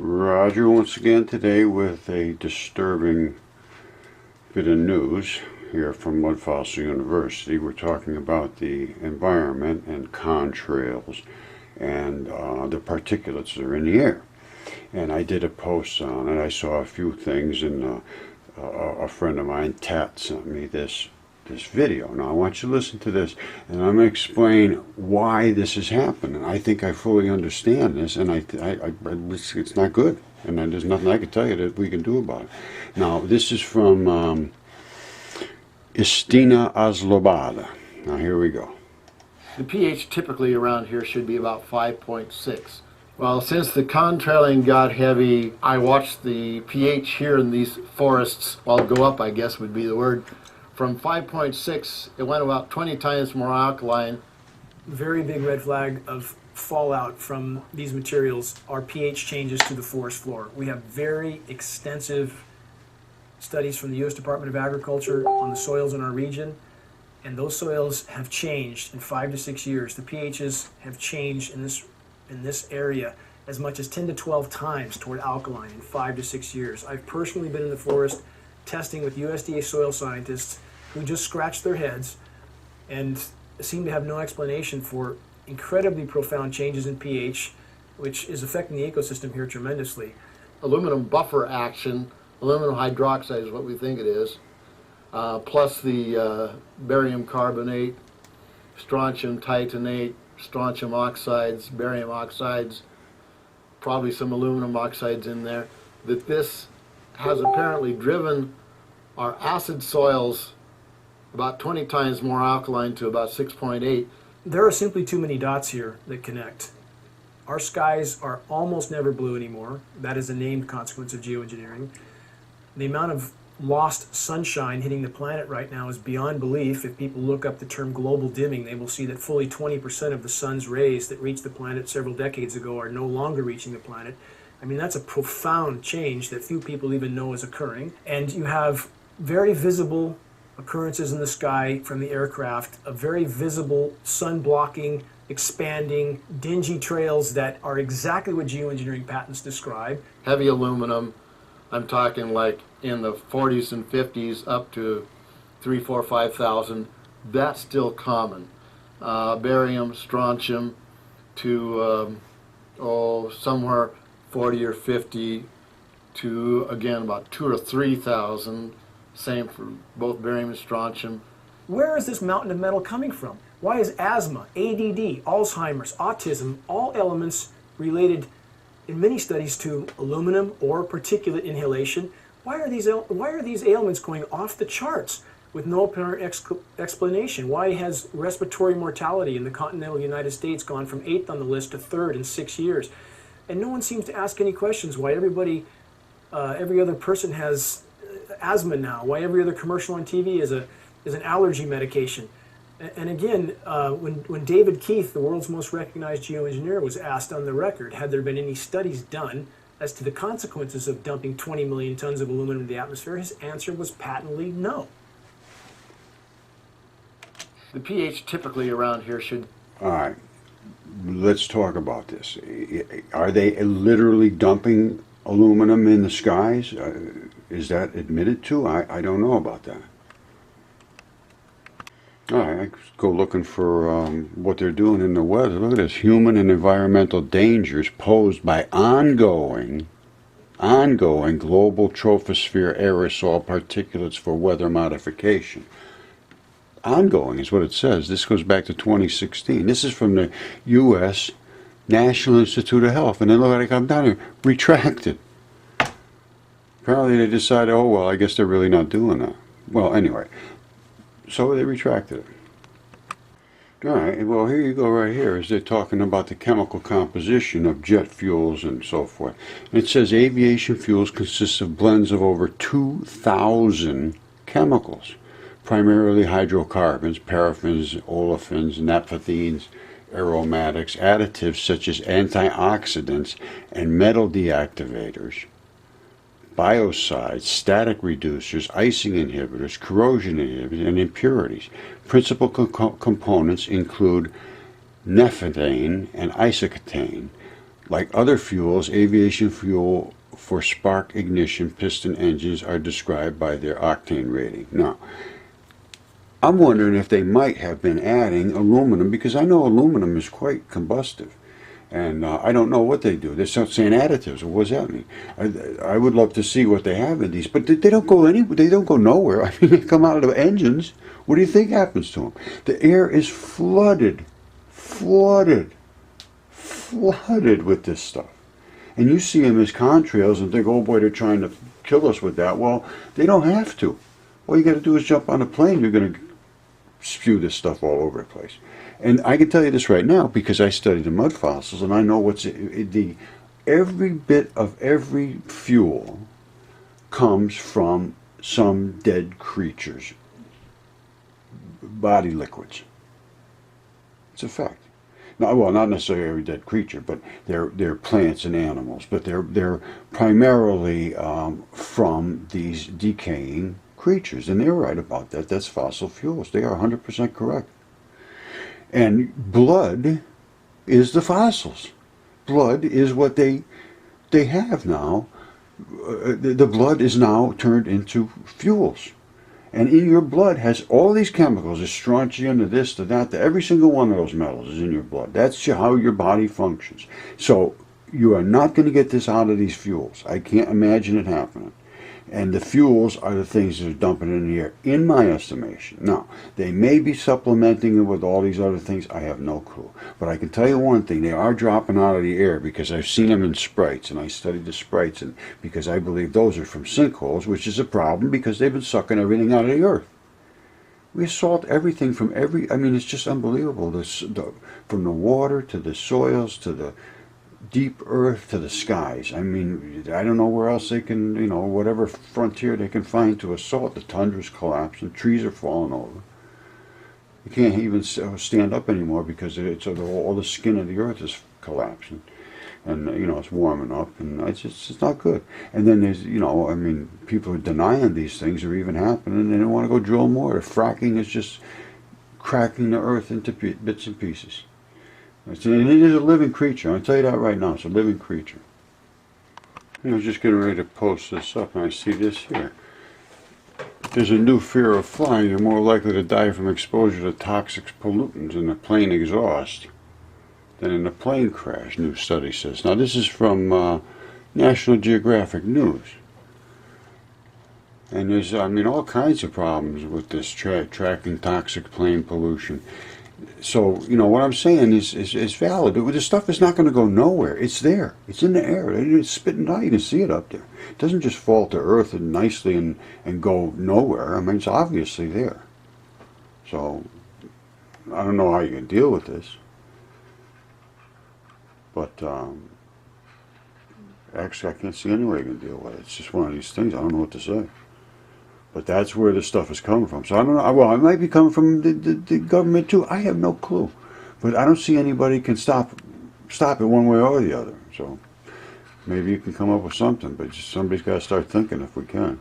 Roger once again today with a disturbing bit of news here from Mud Fossil University. We're talking about the environment and contrails and the particulates that are in the air. And I did a post on it. I saw a few things, and a friend of mine, Tat, sent me this video. Now I want you to listen to this, and I'm going to explain why this is happening. I think I fully understand this, and it's not good, and there's nothing I can tell you that we can do about it. Now this is from Istina Azlobada. Now here we go. The pH typically around here should be about 5.6. Well, since the contrailing got heavy, I watched the pH here in these forests, well, go up, I guess would be the word. From 5.6, it went about 20 times more alkaline. Very big red flag of fallout from these materials are pH changes to the forest floor. We have very extensive studies from the U.S. Department of Agriculture on the soils in our region, and those soils have changed in 5 to 6 years. The pHs have changed in this area as much as 10 to 12 times toward alkaline in 5 to 6 years. I've personally been in the forest testing with USDA soil scientists who just scratch their heads and seem to have no explanation for incredibly profound changes in pH, which is affecting the ecosystem here tremendously. Aluminum buffer action, aluminum hydroxide is what we think it is, plus the barium carbonate, strontium titanate, strontium oxides, barium oxides, probably some aluminum oxides in there, that this has apparently driven our acid soils about 20 times more alkaline to about 6.8. There are simply too many dots here that connect. Our skies are almost never blue anymore. That is a named consequence of geoengineering. The amount of lost sunshine hitting the planet right now is beyond belief. If people look up the term global dimming, they will see that fully 20% of the sun's rays that reached the planet several decades ago are no longer reaching the planet. I mean, that's a profound change that few people even know is occurring. And you have very visible occurrences in the sky from the aircraft, a very visible sun-blocking, expanding, dingy trails that are exactly what geoengineering patents describe. Heavy aluminum, I'm talking like in the 40s and 50s up to 3,000, 4,000, 5,000. That's still common. Barium, strontium to somewhere 40 or 50 to, again, about 2,000 or 3,000. Same for both barium and strontium. Where is this mountain of metal coming from? Why is asthma, ADD, Alzheimer's, autism, all elements related in many studies to aluminum or particulate inhalation? Why are these ailments going off the charts with no apparent explanation? Why has respiratory mortality in the continental United States gone from 8th on the list to 3rd in 6 years? And no one seems to ask any questions. Why every other person has asthma now? Why every other commercial on TV is an allergy medication? And again, when David Keith, the world's most recognized geoengineer, was asked on the record, had there been any studies done as to the consequences of dumping 20 million tons of aluminum into the atmosphere, his answer was patently no. The pH typically around here should... All right, let's talk about this. Are they literally dumping aluminum in the skies? Is that admitted to? I don't know about that. All right, I go looking for what they're doing in the weather. Look at this. Human and environmental dangers posed by ongoing global troposphere aerosol particulates for weather modification. Ongoing is what it says. This goes back to 2016. This is from the U.S. National Institute of Health. And then look, I come down here, retracted. Apparently they decided, oh, well, I guess they're really not doing that. Well, anyway, so they retracted it. All right, well, here you go right here, is they're talking about the chemical composition of jet fuels and so forth. And it says aviation fuels consist of blends of over 2,000 chemicals, primarily hydrocarbons, paraffins, olefins, naphthenes, aromatics, additives such as antioxidants and metal deactivators, biocides, static reducers, icing inhibitors, corrosion inhibitors, and impurities. Principal components include nephthene and isocatane, Like other fuels, aviation fuel for spark ignition piston engines are described by their octane rating. Now, I'm wondering if they might have been adding aluminum, because I know aluminum is quite combustive. And I don't know what they do. They're saying additives. What does that mean? I would love to see what they have in these, but they don't go anywhere. They don't go nowhere. I mean, they come out of the engines. What do you think happens to them? The air is flooded with this stuff. And you see them as contrails and think, oh boy, they're trying to kill us with that. Well, they don't have to. All you got to do is jump on a plane. You're going to spew this stuff all over the place. And I can tell you this right now because I study the mud fossils and I know every bit of every fuel comes from some dead creature's body liquids. It's a fact. Now, well, not necessarily every dead creature, but they're plants and animals. But they're primarily from these decaying creatures, and they're right about that. That's fossil fuels. They are 100% correct. And blood is the fossils. Blood is what they have now. The blood is now turned into fuels. And in your blood has all these chemicals, the strontium, the this, the that, every single one of those metals is in your blood. That's how your body functions. So you are not going to get this out of these fuels. I can't imagine it happening. And the fuels are the things that are dumping in the air, in my estimation. Now, they may be supplementing it with all these other things. I have no clue. But I can tell you one thing. They are dropping out of the air because I've seen them in sprites, and I studied the sprites, and because I believe those are from sinkholes, which is a problem because they've been sucking everything out of the earth. We assault everything from I mean, it's just unbelievable. From the water to the soils to the deep earth to the skies. I mean, I don't know where else they can, whatever frontier they can find to assault. The tundra's collapsing, trees are falling over. You can't even stand up anymore because all the skin of the earth is collapsing. And, it's warming up, and it's not good. And then there's, I mean, people are denying these things are even happening, and they don't want to go drill more. The fracking is just cracking the earth into bits and pieces. And it is a living creature. I'll tell you that right now. It's a living creature. I was just getting ready to post this up, and I see this here. There's a new fear of flying. You're more likely to die from exposure to toxic pollutants in the plane exhaust than in a plane crash, new study says. Now, this is from National Geographic News. And there's, all kinds of problems with this tracking toxic plane pollution. So, what I'm saying is valid. This stuff is not going to go nowhere. It's there. It's in the air. It's spitting out. You can see it up there. It doesn't just fall to earth and nicely and go nowhere. I mean, it's obviously there. So, I don't know how you can deal with this. But, actually, I can't see any way you can deal with it. It's just one of these things. I don't know what to say. But that's where this stuff is coming from. So I don't know. Well, it might be coming from the government too. I have no clue. But I don't see anybody can stop it one way or the other. So maybe you can come up with something. But somebody's got to start thinking if we can.